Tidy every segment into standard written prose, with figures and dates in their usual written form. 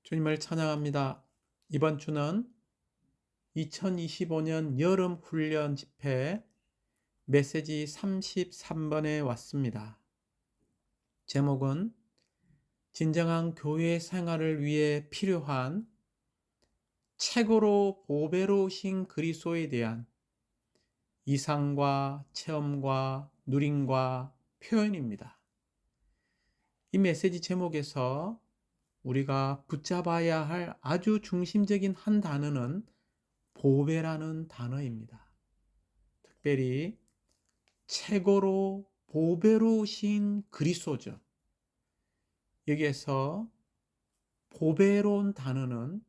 주님을 찬양합니다. 이번 주는 2025년 여름 훈련 집회 메시지 33번에 왔습니다. 제목은 진정한 교회 생활을 위해 필요한 최고로 보배로우신 그리스도에 대한 이상과 체험과 누림과 표현입니다. 이 메시지 제목에서 우리가 붙잡아야 할 아주 중심적인 한 단어는 보배라는 단어입니다. 특별히 최고로 보배로우신 그리스도죠. 여기에서 보배로운 단어는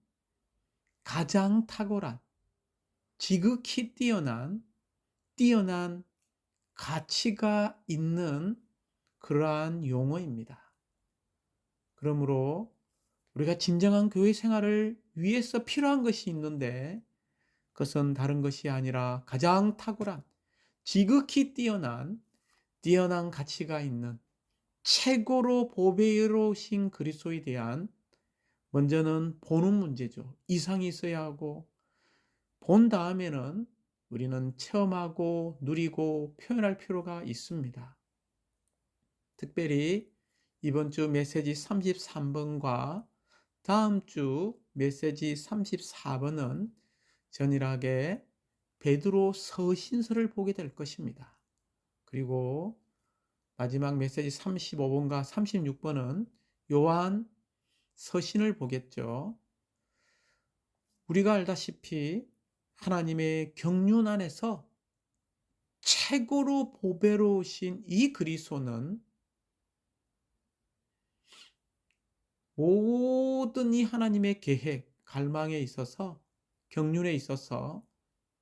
가장 탁월한, 지극히 뛰어난 가치가 있는 그러한 용어입니다. 그러므로 우리가 진정한 교회 생활을 위해서 필요한 것이 있는데 그것은 다른 것이 아니라 가장 탁월한, 지극히 뛰어난 가치가 있는 최고로 보배로우신 그리스도에 대한 먼저는 보는 문제죠. 이상이 있어야 하고 본 다음에는 우리는 체험하고 누리고 표현할 필요가 있습니다. 특별히 이번 주 메시지 33번과 다음 주 메시지 34번은 전일하게 베드로 서신서를 보게 될 것입니다. 그리고 마지막 메시지 35번과 36번은 요한 서신을 보겠죠. 우리가 알다시피 하나님의 경륜 안에서 최고로 보배로우신 이 그리스도는 모든 이 하나님의 계획, 갈망에 있어서 경륜에 있어서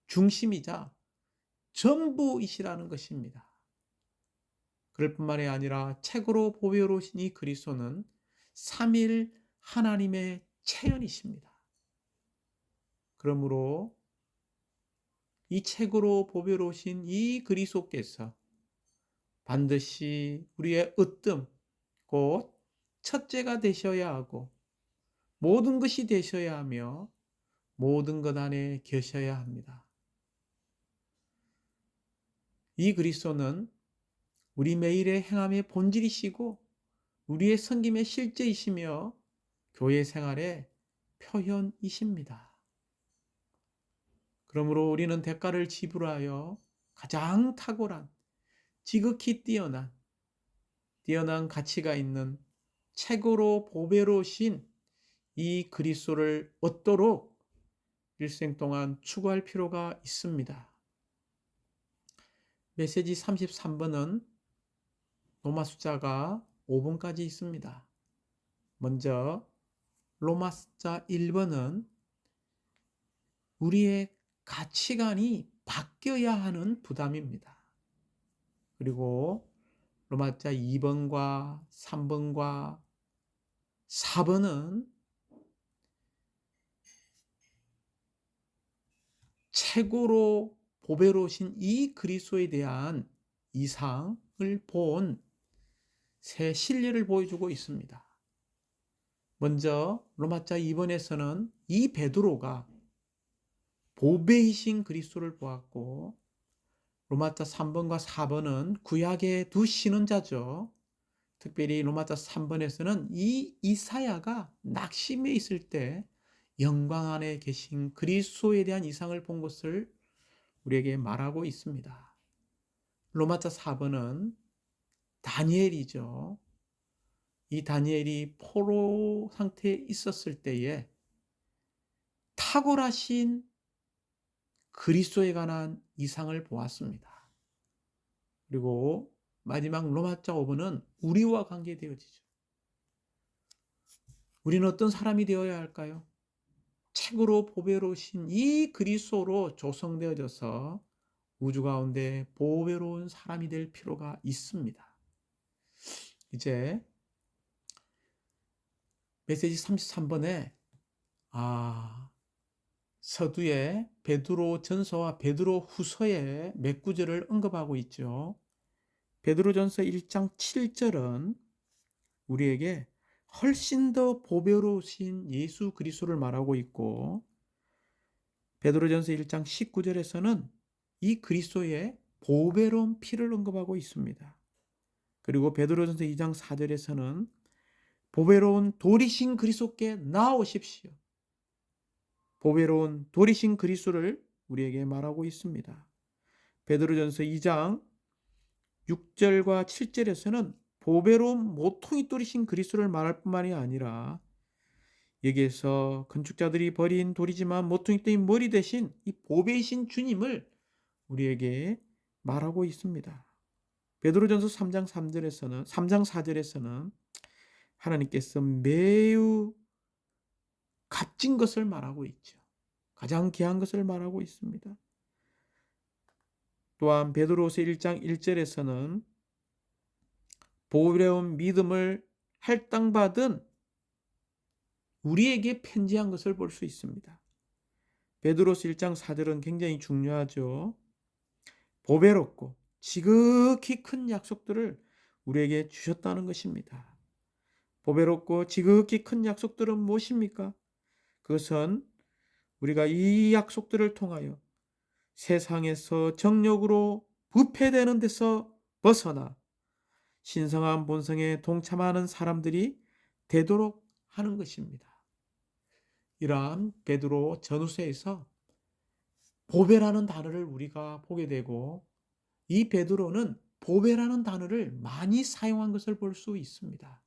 중심이자 전부이시라는 것입니다. 그럴 뿐만이 아니라 최고로 보배로우신 이 그리스도는 삼일 하나님의 체현이십니다. 그러므로 이 최고로 보배로우신 이 그리스도께서 반드시 우리의 으뜸, 곧 첫째가 되셔야 하고 모든 것이 되셔야 하며 모든 것 안에 계셔야 합니다. 이 그리스도는 우리 매일의 행함의 본질이시고 우리의 섬김의 실제이시며 교회 생활의 표현이십니다. 그러므로 우리는 대가를 지불하여 가장 탁월한, 지극히 뛰어난 가치가 있는 최고로 보배로우신 이 그리스도를 얻도록 일생 동안 추구할 필요가 있습니다. 메시지 33번은 로마 숫자가 5번까지 있습니다. 먼저 로마 숫자 1번은 우리의 가치관이 바뀌어야 하는 부담입니다. 그리고 로마 숫자 2번과 3번과 4번은 최고로 보배로우신 이 그리스도에 대한 이상을 본 새 신뢰를 보여주고 있습니다. 먼저 로마자 2번에서는 이 베드로가 보배이신 그리스도를 보았고, 로마자 3번과 4번은 구약의 두 신원자죠. 특별히 로마자 3번에서는 이 이사야가 낙심해 있을 때 영광 안에 계신 그리스도에 대한 이상을 본 것을 우리에게 말하고 있습니다. 로마자 4번은 다니엘이죠. 이 다니엘이 포로 상태에 있었을 때에 탁월하신 그리스도에 관한 이상을 보았습니다. 그리고 마지막 로마자 5번은 우리와 관계되어지죠. 우리는 어떤 사람이 되어야 할까요? 최고로 보배로우신 이 그리스도로 조성되어져서 우주 가운데 보배로운 사람이 될 필요가 있습니다. 이제 메시지 33번에 서두에 베드로 전서와 베드로 후서의 몇 구절을 언급하고 있죠. 베드로 전서 1장 7절은 우리에게 훨씬 더 보배로우신 예수 그리스도를 말하고 있고, 베드로전서 1장 19절에서는 이 그리스도의 보배로운 피를 언급하고 있습니다. 그리고 베드로전서 2장 4절에서는 보배로운 돌이신 그리스도께 나아오십시오. 보배로운 돌이신 그리스도를 우리에게 말하고 있습니다. 베드로전서 2장 6절과 7절에서는 보배로운 모퉁이 돌이신 그리스도를 말할 뿐만이 아니라, 여기에서 건축자들이 버린 돌이지만 모퉁이 돌이 머리 대신 이 보배이신 주님을 우리에게 말하고 있습니다. 베드로전서 3장 4절에서는 하나님께서 매우 값진 것을 말하고 있죠. 가장 귀한 것을 말하고 있습니다. 또한 베드로서 1장 1절에서는 보배로운 믿음을 할당받은 우리에게 편지한 것을 볼 수 있습니다. 베드로서 1장 4절은 굉장히 중요하죠. 보배롭고 지극히 큰 약속들을 우리에게 주셨다는 것입니다. 보배롭고 지극히 큰 약속들은 무엇입니까? 그것은 우리가 이 약속들을 통하여 세상에서 정욕으로 부패되는 데서 벗어나 신성한 본성에 동참하는 사람들이 되도록 하는 것입니다. 이러한 베드로 전후서에서 보배라는 단어를 우리가 보게 되고, 이 베드로는 보배라는 단어를 많이 사용한 것을 볼 수 있습니다.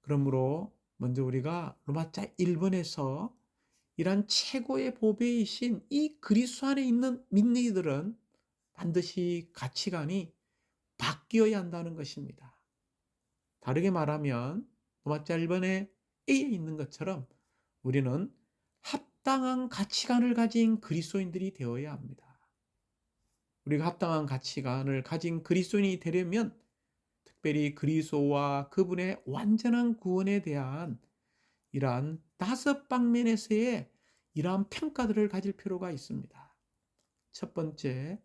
그러므로 먼저 우리가 로마자 1번에서 이러한 최고의 보배이신 이 그리스도 안에 있는 믿는 이들은 반드시 가치관이 바뀌어야 한다는 것입니다. 다르게 말하면 로마자 1번에 A에 있는 것처럼 우리는 합당한 가치관을 가진 그리스도인들이 되어야 합니다. 우리가 합당한 가치관을 가진 그리스도인이 되려면 특별히 그리스도와 그분의 완전한 구원에 대한 이러한 5방면에서의 이러한 평가들을 가질 필요가 있습니다. 첫 번째,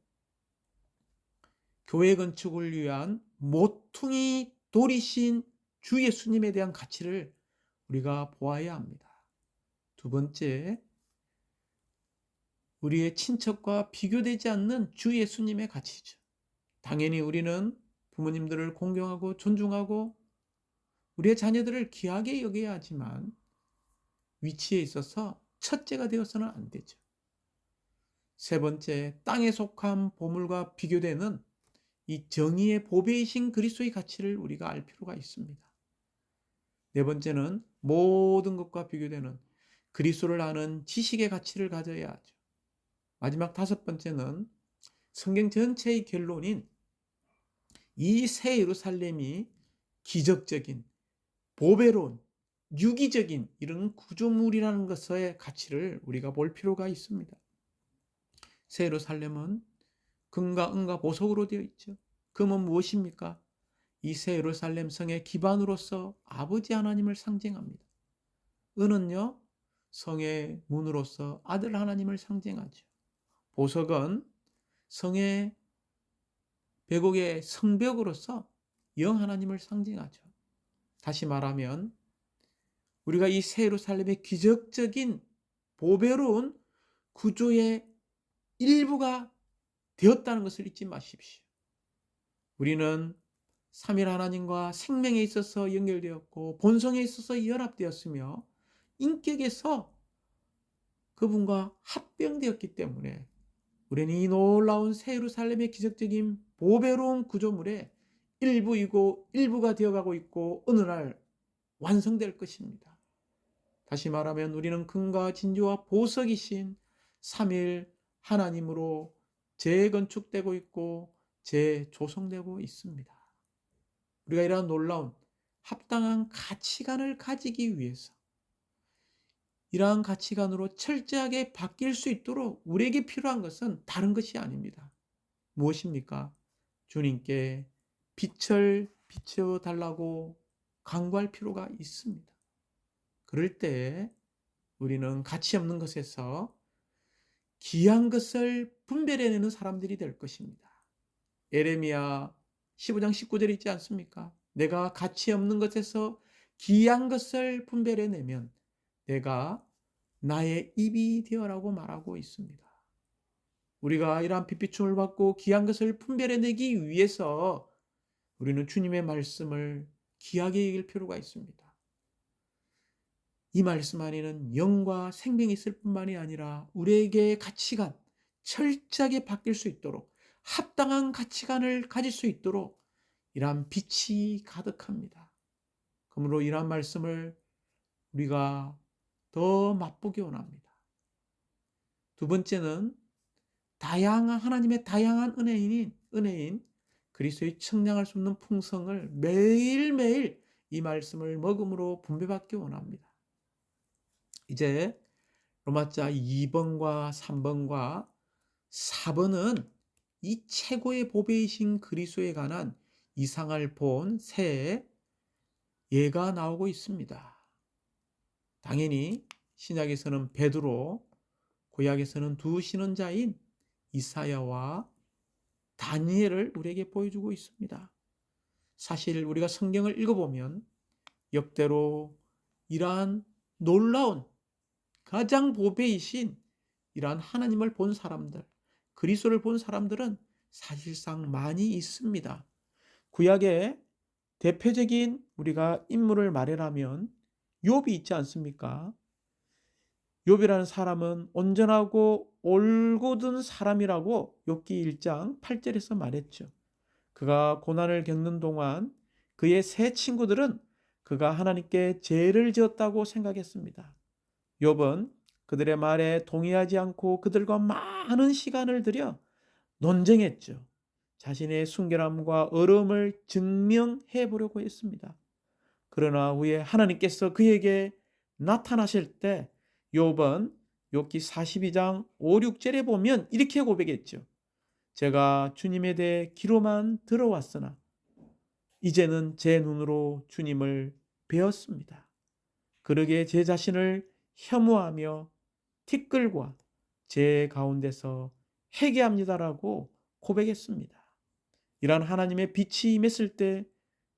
교회 건축을 위한 모퉁이 돌이신 주 예수님에 대한 가치를 우리가 보아야 합니다. 두 번째, 우리의 친척과 비교되지 않는 주 예수님의 가치죠. 당연히 우리는 부모님들을 공경하고 존중하고 우리의 자녀들을 귀하게 여겨야 하지만 위치에 있어서 첫째가 되어서는 안 되죠. 세 번째, 땅에 속한 보물과 비교되는 이 정의의 보배이신 그리스도의 가치를 우리가 알 필요가 있습니다. 네 번째는 모든 것과 비교되는 그리스도를 아는 지식의 가치를 가져야 하죠. 마지막 5번째는 성경 전체의 결론인 이 새 예루살렘이 기적적인, 보배로운, 유기적인 이런 구조물이라는 것의 가치를 우리가 볼 필요가 있습니다. 새 예루살렘은 금과 은과 보석으로 되어 있죠. 금은 무엇입니까? 이 새 예루살렘 성의 기반으로서 아버지 하나님을 상징합니다. 은은요, 성의 문으로서 아들 하나님을 상징하죠. 보석은 성의 백옥의 성벽으로서 영 하나님을 상징하죠. 다시 말하면 우리가 이 새 예루살렘의 기적적인 보배로운 구조의 일부가 되었다는 것을 잊지 마십시오. 우리는 삼일 하나님과 생명에 있어서 연결되었고 본성에 있어서 연합되었으며 인격에서 그분과 합병되었기 때문에 우리는 이 놀라운 새 예루살렘의 기적적인 보배로운 구조물의 일부이고 일부가 되어가고 있고 어느 날 완성될 것입니다. 다시 말하면 우리는 금과 진주와 보석이신 삼일 하나님으로 재건축되고 있고 재조성되고 있습니다. 우리가 이러한 놀라운 합당한 가치관을 가지기 위해서 이러한 가치관으로 철저하게 바뀔 수 있도록 우리에게 필요한 것은 다른 것이 아닙니다. 무엇입니까? 주님께 빛을 비춰달라고 간구할 필요가 있습니다. 그럴 때 우리는 가치 없는 것에서 귀한 것을 분별해내는 사람들이 될 것입니다. 예레미야 15장 19절 있지 않습니까? 내가 가치 없는 것에서 귀한 것을 분별해내면 내가 나의 입이 되어라고 말하고 있습니다. 우리가 이러한 빛비춤을 받고 귀한 것을 분별해내기 위해서 우리는 주님의 말씀을 귀하게 여길 필요가 있습니다. 이 말씀 안에는 영과 생명이 있을 뿐만이 아니라 우리에게 가치관, 철저하게 바뀔 수 있도록 합당한 가치관을 가질 수 있도록 이러한 빛이 가득합니다. 그러므로 이러한 말씀을 우리가 더 맛보기 원합니다. 두 번째는 하나님의 다양한 은혜인 그리스도의 청량할 수 없는 풍성을 매일매일 이 말씀을 먹음으로 분배받기 원합니다. 이제 로마자 2번과 3번과 4번은 이 최고의 보배이신 그리스도에 관한 이상을 본 새 예가 나오고 있습니다. 당연히 신약에서는 베드로, 구약에서는 두 신원자인 이사야와 다니엘을 우리에게 보여주고 있습니다. 사실 우리가 성경을 읽어보면 역대로 이러한 놀라운 가장 보배이신 이러한 하나님을 본 사람들, 그리스도를 본 사람들은 사실상 많이 있습니다. 구약의 대표적인 우리가 인물을 말하면 욥이 있지 않습니까? 욥이라는 사람은 온전하고 올곧은 사람이라고 욥기 1장 8절에서 말했죠. 그가 고난을 겪는 동안 그의 세 친구들은 그가 하나님께 죄를 지었다고 생각했습니다. 욥은 그들의 말에 동의하지 않고 그들과 많은 시간을 들여 논쟁했죠. 자신의 순결함과 어려움을 증명해 보려고 했습니다. 그러나 후에 하나님께서 그에게 나타나실 때 욥은 욥기 42장 5, 6절에 보면 이렇게 고백했죠. 제가 주님에 대해 귀로만 들어왔으나 이제는 제 눈으로 주님을 배웠습니다. 그러기에 제 자신을 혐오하며 티끌과 제 가운데서 회개합니다라고 고백했습니다. 이러한 하나님의 빛이 임했을 때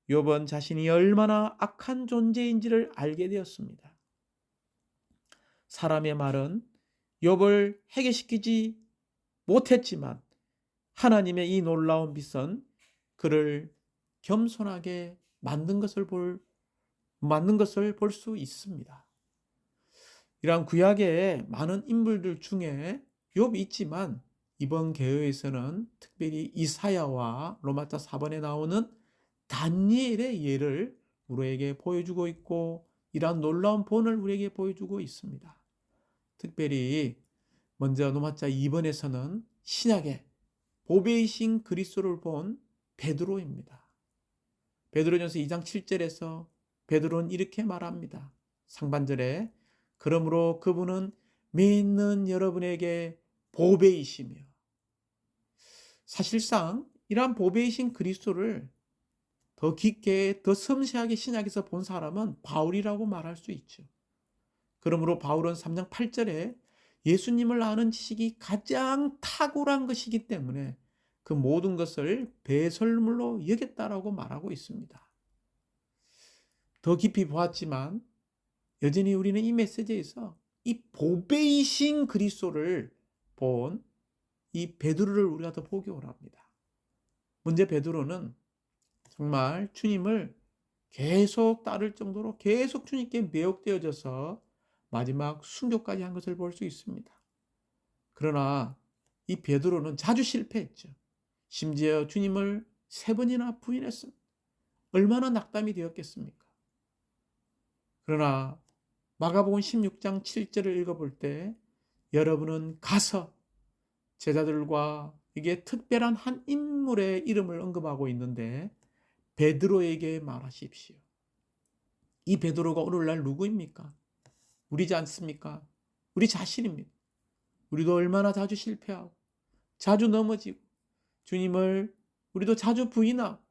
욥은 자신이 얼마나 악한 존재인지를 알게 되었습니다. 사람의 말은 욥을 회개시키지 못했지만 하나님의 이 놀라운 빛은 그를 겸손하게 만든 것을 볼 수 있습니다. 이러한 구약의 많은 인물들 중에 욥이 있지만 이번 개요에서는 특별히 이사야와 로마자 4번에 나오는 다니엘의 예를 우리에게 보여주고 있고 이러한 놀라운 본을 우리에게 보여주고 있습니다. 특별히 먼저 로마자 2번에서는 신약의 보배이신 그리스도를 본 베드로입니다. 베드로전서 2장 7절에서 베드로는 이렇게 말합니다. 상반절에 그러므로 그분은 믿는 여러분에게 보배이시며, 사실상 이러한 보배이신 그리스도를 더 깊게 더 섬세하게 신약에서 본 사람은 바울이라고 말할 수 있죠. 그러므로 바울은 3장 8절에 예수님을 아는 지식이 가장 탁월한 것이기 때문에 그 모든 것을 배설물로 여겼다라고 말하고 있습니다. 더 깊이 보았지만 여전히 우리는 이 메시지에서 이 보배이신 그리스도를 본 이 베드로를 우리가 더 보기 원합니다. 먼저 베드로는 정말 주님을 계속 따를 정도로 계속 주님께 매혹되어져서 마지막 순교까지 한 것을 볼 수 있습니다. 그러나 이 베드로는 자주 실패했죠. 심지어 주님을 3번이나 부인했습니다. 얼마나 낙담이 되었겠습니까? 그러나 마가복음 16장 7절을 읽어볼 때 여러분은 가서 제자들과 이게 특별한 한 인물의 이름을 언급하고 있는데 베드로에게 말하십시오. 이 베드로가 오늘날 누구입니까? 우리지 않습니까? 우리 자신입니다. 우리도 얼마나 자주 실패하고 자주 넘어지고 주님을 우리도 자주 부인하고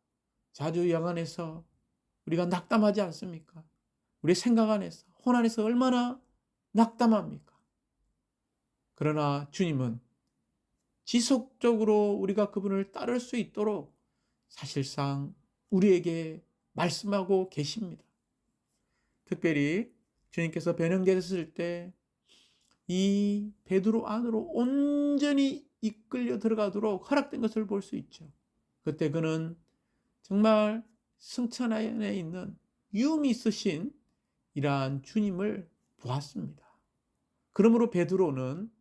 자주 영안에서 우리가 낙담하지 않습니까? 우리 생각 안에서 혼 안에서 얼마나 낙담합니까? 그러나 주님은 지속적으로 우리가 그분을 따를 수 있도록 사실상 우리에게 말씀하고 계십니다. 특별히 주님께서 변형되셨을 때 이 베드로 안으로 온전히 이끌려 들어가도록 허락된 것을 볼 수 있죠. 그때 그는 정말 승천 안에 있는 유미 있으신 이러한 주님을 보았습니다. 그러므로 베드로전서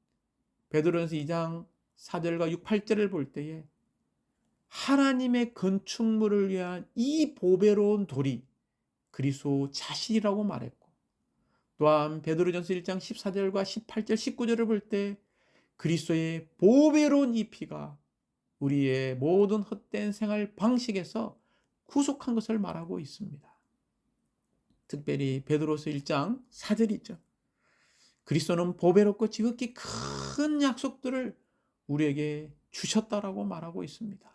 2장 4절과 6, 8절을 볼 때에 하나님의 건축물을 위한 이 보배로운 돌이 그리스도 자신이라고 말했고, 또한 베드로전서 1장 14절과 18절, 19절을 볼 때 그리스도의 보배로운 이 피가 우리의 모든 헛된 생활 방식에서 구속한 것을 말하고 있습니다. 특별히 베드로서 1장 4절이죠. 그리스도는 보배롭고 지극히 큰 약속들을 우리에게 주셨다라고 말하고 있습니다.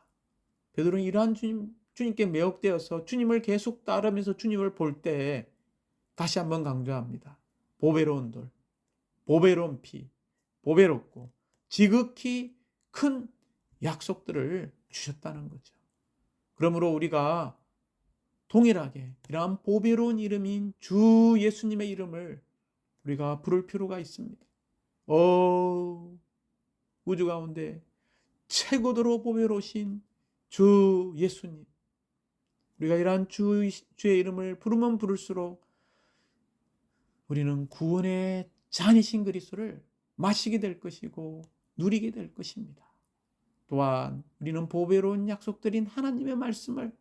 베드로는 이러한 주님께 매혹되어서 주님을 계속 따르면서 주님을 볼 때 다시 한번 강조합니다. 보배로운 돌, 보배로운 피, 보배롭고 지극히 큰 약속들을 주셨다는 거죠. 그러므로 우리가 동일하게 이러한 보배로운 이름인 주 예수님의 이름을 우리가 부를 필요가 있습니다. 우주 가운데 최고도로 보배로우신 주 예수님, 우리가 이러한 주의 이름을 부르면 부를수록 우리는 구원의 잔이신 그리스도를 마시게 될 것이고 누리게 될 것입니다. 또한 우리는 보배로운 약속들인 하나님의 말씀을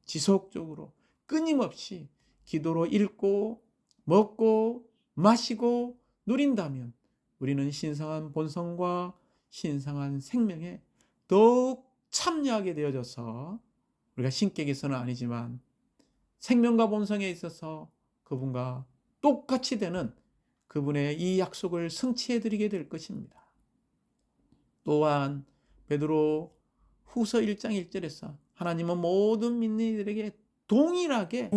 지속적으로 끊임없이 기도로 읽고 먹고 마시고 누린다면 우리는 신성한 본성과 신성한 생명에 더욱 참여하게 되어져서 우리가 신격에서는 아니지만 생명과 본성에 있어서 그분과 똑같이 되는 그분의 이 약속을 성취해드리게 될 것입니다. 또한 베드로 후서 1장 1절에서 하나님은 모든 믿는 이들에게 동일하게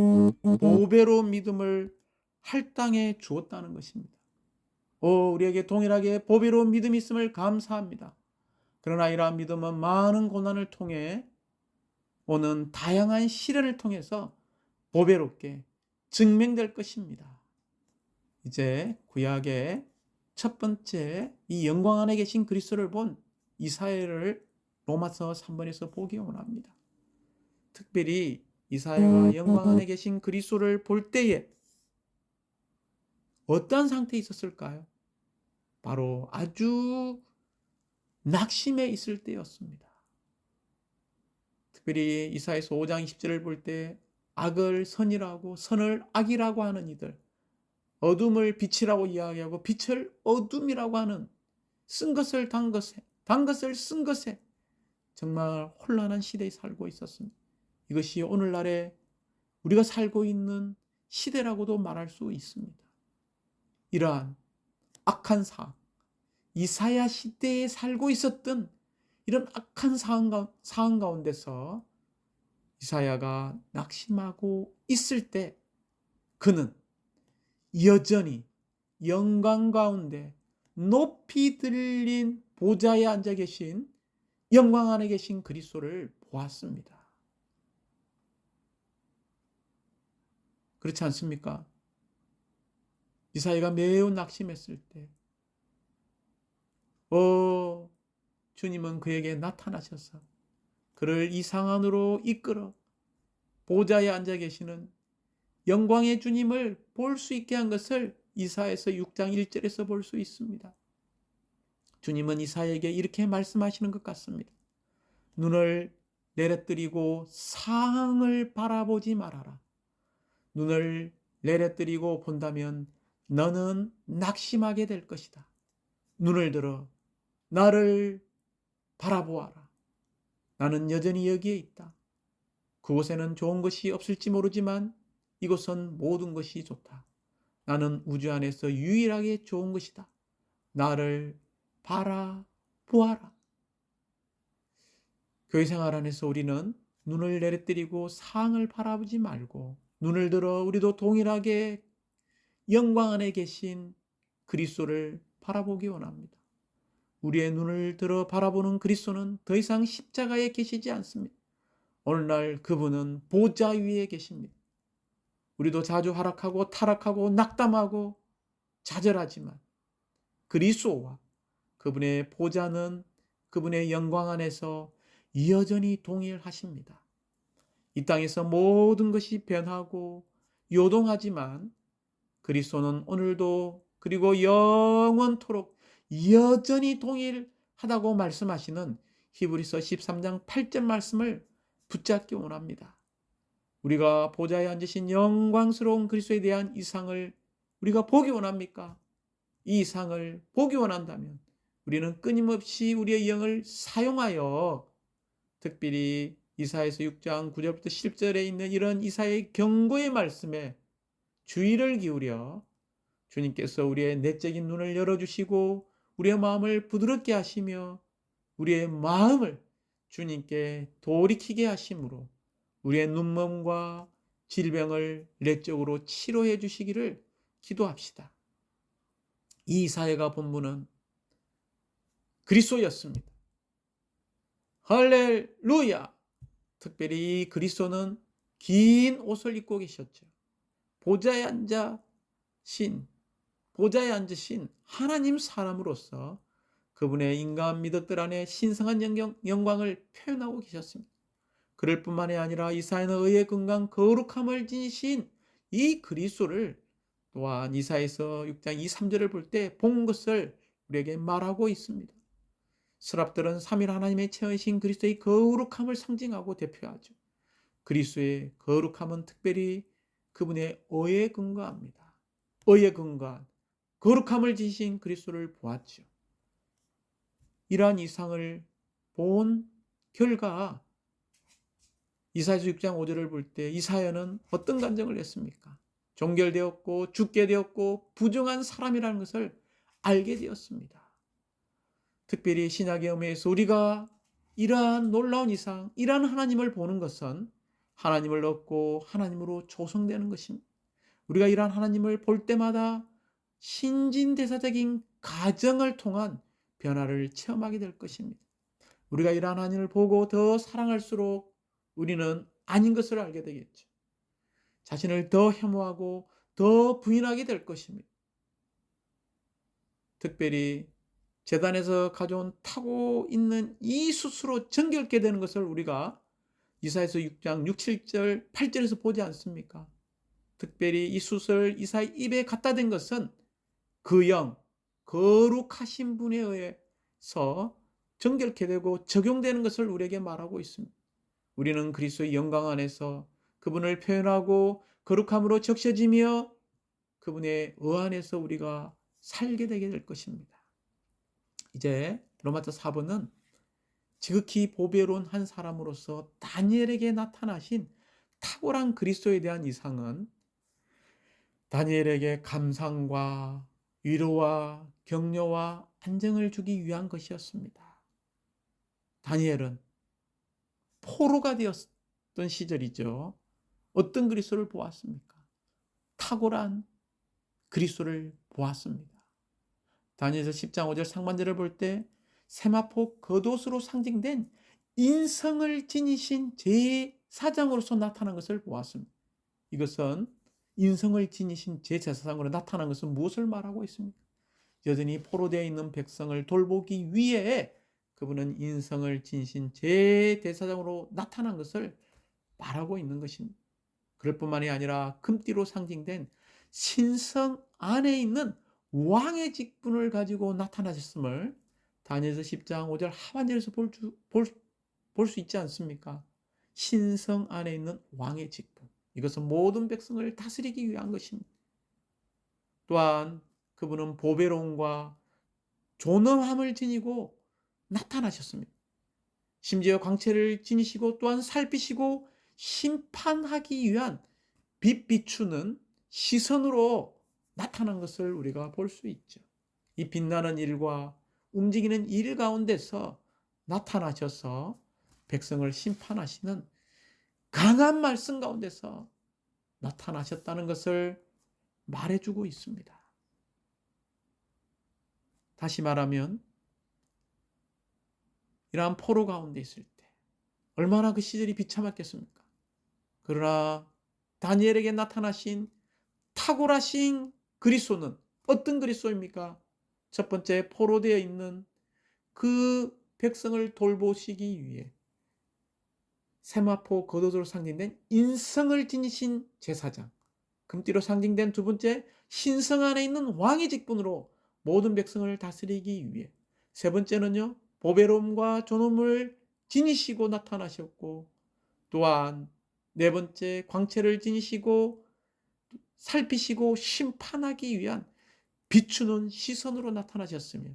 보배로운 믿음을 할당해 주었다는 것입니다. 우리에게 동일하게 보배로운 믿음이 있음을 감사합니다. 그러나 이러한 믿음은 많은 고난을 통해 오는 다양한 시련을 통해서 보배롭게 증명될 것입니다. 이제 구약의 첫 번째 이 영광 안에 계신 그리스도를 본 이사야를 로마서 3번에서 보기 원합니다. 특별히 이사야가 영광 안에 계신 그리스도를 볼 때에 어떠한 상태에 있었을까요? 바로 아주 낙심해 있을 때였습니다. 특별히 이사야서 5장 20절을 볼 때 악을 선이라고 선을 악이라고 하는 이들, 어둠을 빛이라고 이야기하고 빛을 어둠이라고 하는 쓴 것을 단 것을 쓴 것에 정말 혼란한 시대에 살고 있었습니다. 이것이 오늘날에 우리가 살고 있는 시대라고도 말할 수 있습니다. 이러한 악한 상황, 이사야 시대에 살고 있었던 이런 악한 상황 가운데서 이사야가 낙심하고 있을 때 그는 여전히 영광 가운데 높이 들린 보좌에 앉아 계신 영광 안에 계신 그리스도를 보았습니다. 그렇지 않습니까? 이사야가 매우 낙심했을 때 주님은 그에게 나타나셔서 그를 이 상황으로 이끌어 보좌에 앉아 계시는 영광의 주님을 볼 수 있게 한 것을 이사야서 6장 1절에서 볼 수 있습니다. 주님은 이사야에게 이렇게 말씀하시는 것 같습니다. 눈을 내려뜨리고 상을 바라보지 말아라. 눈을 내려뜨리고 본다면 너는 낙심하게 될 것이다. 눈을 들어 나를 바라보아라. 나는 여전히 여기에 있다. 그곳에는 좋은 것이 없을지 모르지만 이곳은 모든 것이 좋다. 나는 우주 안에서 유일하게 좋은 것이다. 나를 바라보아라. 교회 생활 안에서 우리는 눈을 내려뜨리고 상을 바라보지 말고 눈을 들어 우리도 동일하게 영광 안에 계신 그리스도를 바라보기 원합니다. 우리의 눈을 들어 바라보는 그리스도는 더 이상 십자가에 계시지 않습니다. 오늘날 그분은 보좌 위에 계십니다. 우리도 자주 하락하고 타락하고 낙담하고 좌절하지만 그리스도와 그분의 보좌는 그분의 영광 안에서 여전히 동일하십니다. 이 땅에서 모든 것이 변하고 요동하지만 그리스도는 오늘도 그리고 영원토록 여전히 동일하다고 말씀하시는 히브리서 13장 8절 말씀을 붙잡기 원합니다. 우리가 보좌에 앉으신 영광스러운 그리스도에 대한 이상을 우리가 보기 원합니까? 이 이상을 보기 원한다면 우리는 끊임없이 우리의 영을 사용하여 특별히 이사야서 6장 9절부터 10절에 있는 이런 이사야의 경고의 말씀에 주의를 기울여 주님께서 우리의 내적인 눈을 열어주시고 우리의 마음을 부드럽게 하시며 우리의 마음을 주님께 돌이키게 하심으로 우리의 눈먼과 질병을 내적으로 치료해 주시기를 기도합시다. 이 이사야가 본문은 그리스도였습니다. 할렐루야! 특별히 그리스도는 긴 옷을 입고 계셨죠. 보좌에 앉으신 하나님 사람으로서 그분의 인간 미덕들 안에 신성한 영광을 표현하고 계셨습니다. 그럴 뿐만이 아니라 이사야는 의의 건강 거룩함을 지니신 이 그리스도를 또한 이사야서 6장 2, 3절을 볼 때 본 것을 우리에게 말하고 있습니다. 서랍들은 삼위 하나님의 체험이신 그리스도의 거룩함을 상징하고 대표하죠. 그리스도의 거룩함은 특별히 그분의 의에 근거합니다. 의에 근거한 거룩함을 지신 그리스도를 보았죠. 이러한 이상을 본 결과 이사야서 6장 5절을 볼 때 이사야는 어떤 감정을 했습니까? 종결되었고 죽게 되었고 부정한 사람이라는 것을 알게 되었습니다. 특별히 신약의 의미에서 우리가 이러한 놀라운 이상, 이러한 하나님을 보는 것은 하나님을 얻고 하나님으로 조성되는 것입니다. 우리가 이러한 하나님을 볼 때마다 신진대사적인 가정을 통한 변화를 체험하게 될 것입니다. 우리가 이러한 하나님을 보고 더 사랑할수록 우리는 아닌 것을 알게 되겠죠. 자신을 더 혐오하고 더 부인하게 될 것입니다. 특별히 제단에서 가져온 타고 있는 이 숯으로 정결케 되는 것을 우리가 이사야서 6장 6, 7절, 8절에서 보지 않습니까? 특별히 이 숯을 이사야 입에 갖다 댄 것은 그 영, 거룩하신 분에 의해서 정결케 되고 적용되는 것을 우리에게 말하고 있습니다. 우리는 그리스도의 영광 안에서 그분을 표현하고 거룩함으로 적셔지며 그분의 안에서 우리가 살게 되게 될 것입니다. 이제 로마서 4번은 지극히 보배로운 한 사람으로서 다니엘에게 나타나신 탁월한 그리스도에 대한 이상은 다니엘에게 감상과 위로와 격려와 안정을 주기 위한 것이었습니다. 다니엘은 포로가 되었던 시절이죠. 어떤 그리스도를 보았습니까? 탁월한 그리스도를 보았습니다. 다니엘서 10장 5절 상반절을 볼 때 세마포 겉옷으로 상징된 인성을 지니신 제사장으로서 나타난 것을 보았습니다. 이것은 인성을 지니신 제사장으로 나타난 것은 무엇을 말하고 있습니까? 여전히 포로되어 있는 백성을 돌보기 위해 그분은 인성을 지니신 제대사장으로 나타난 것을 말하고 있는 것입니다. 그럴 뿐만이 아니라 금띠로 상징된 신성 안에 있는 왕의 직분을 가지고 나타나셨음을 다니엘서 10장 5절 하반절에서 볼 수 있지 않습니까? 신성 안에 있는 왕의 직분. 이것은 모든 백성을 다스리기 위한 것입니다. 또한 그분은 보배로움과 존엄함을 지니고 나타나셨습니다. 심지어 광채를 지니시고 또한 살피시고 심판하기 위한 빛 비추는 시선으로 나타난 것을 우리가 볼 수 있죠. 이 빛나는 일과 움직이는 일 가운데서 나타나셔서 백성을 심판하시는 강한 말씀 가운데서 나타나셨다는 것을 말해주고 있습니다. 다시 말하면 이러한 포로 가운데 있을 때 얼마나 그 시절이 비참했겠습니까? 그러나 다니엘에게 나타나신 탁월하신 그리스도는 어떤 그리스도입니까? 첫 번째, 포로되어 있는 그 백성을 돌보시기 위해 세마포 겉옷으로 상징된 인성을 지니신 제사장, 금띠로 상징된 두 번째, 신성 안에 있는 왕의 직분으로 모든 백성을 다스리기 위해, 세 번째는요, 보배로움과 존엄을 지니시고 나타나셨고, 또한 네 번째, 광채를 지니시고 살피시고 심판하기 위한 비추는 시선으로 나타나셨으며,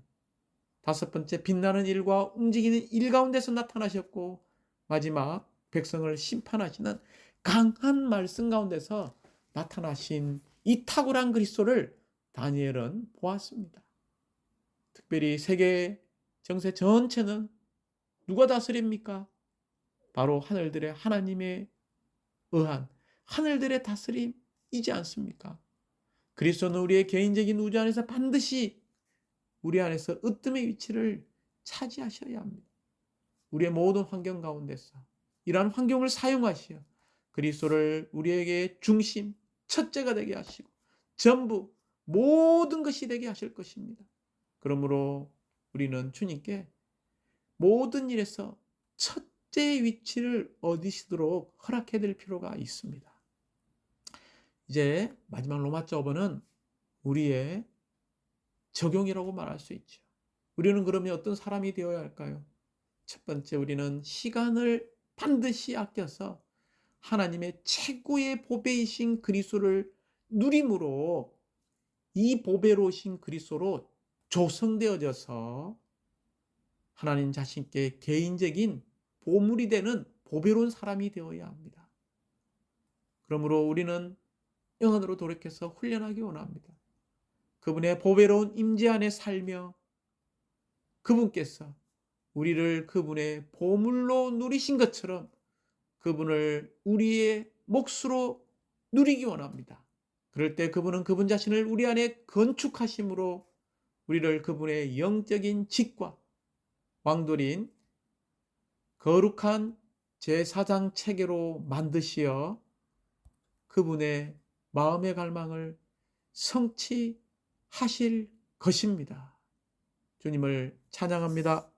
다섯 번째, 빛나는 일과 움직이는 일 가운데서 나타나셨고, 마지막 백성을 심판하시는 강한 말씀 가운데서 나타나신 이 탁월한 그리스도를 다니엘은 보았습니다. 특별히 세계 정세 전체는 누가 다스립니까? 바로 하늘들의 하나님에 의한 하늘들의 다스림이지 않습니까? 그리스도는 우리의 개인적인 우주 안에서 반드시 우리 안에서 으뜸의 위치를 차지하셔야 합니다. 우리의 모든 환경 가운데서 이러한 환경을 사용하시어 그리스도를 우리에게 중심, 첫째가 되게 하시고 전부 모든 것이 되게 하실 것입니다. 그러므로 우리는 주님께 모든 일에서 첫째의 위치를 얻으시도록 허락해 드릴 필요가 있습니다. 이제 마지막 로마자 5번은 우리의 적용이라고 말할 수 있죠. 우리는 그러면 어떤 사람이 되어야 할까요? 첫 번째, 우리는 시간을 반드시 아껴서 하나님의 최고의 보배이신 그리스도를 누림으로 이 보배로우신 그리스도로 조성되어져서 하나님 자신께 개인적인 보물이 되는 보배로운 사람이 되어야 합니다. 그러므로 우리는 영안으로 돌이켜서 훈련하기 원합니다. 그분의 보배로운 임재 안에 살며 그분께서 우리를 그분의 보물로 누리신 것처럼 그분을 우리의 몫으로 누리기 원합니다. 그럴 때 그분은 그분 자신을 우리 안에 건축하심으로 우리를 그분의 영적인 직과 왕돌인 거룩한 제사장 체계로 만드시어 그분의 마음의 갈망을 성취하실 것입니다. 주님을 찬양합니다.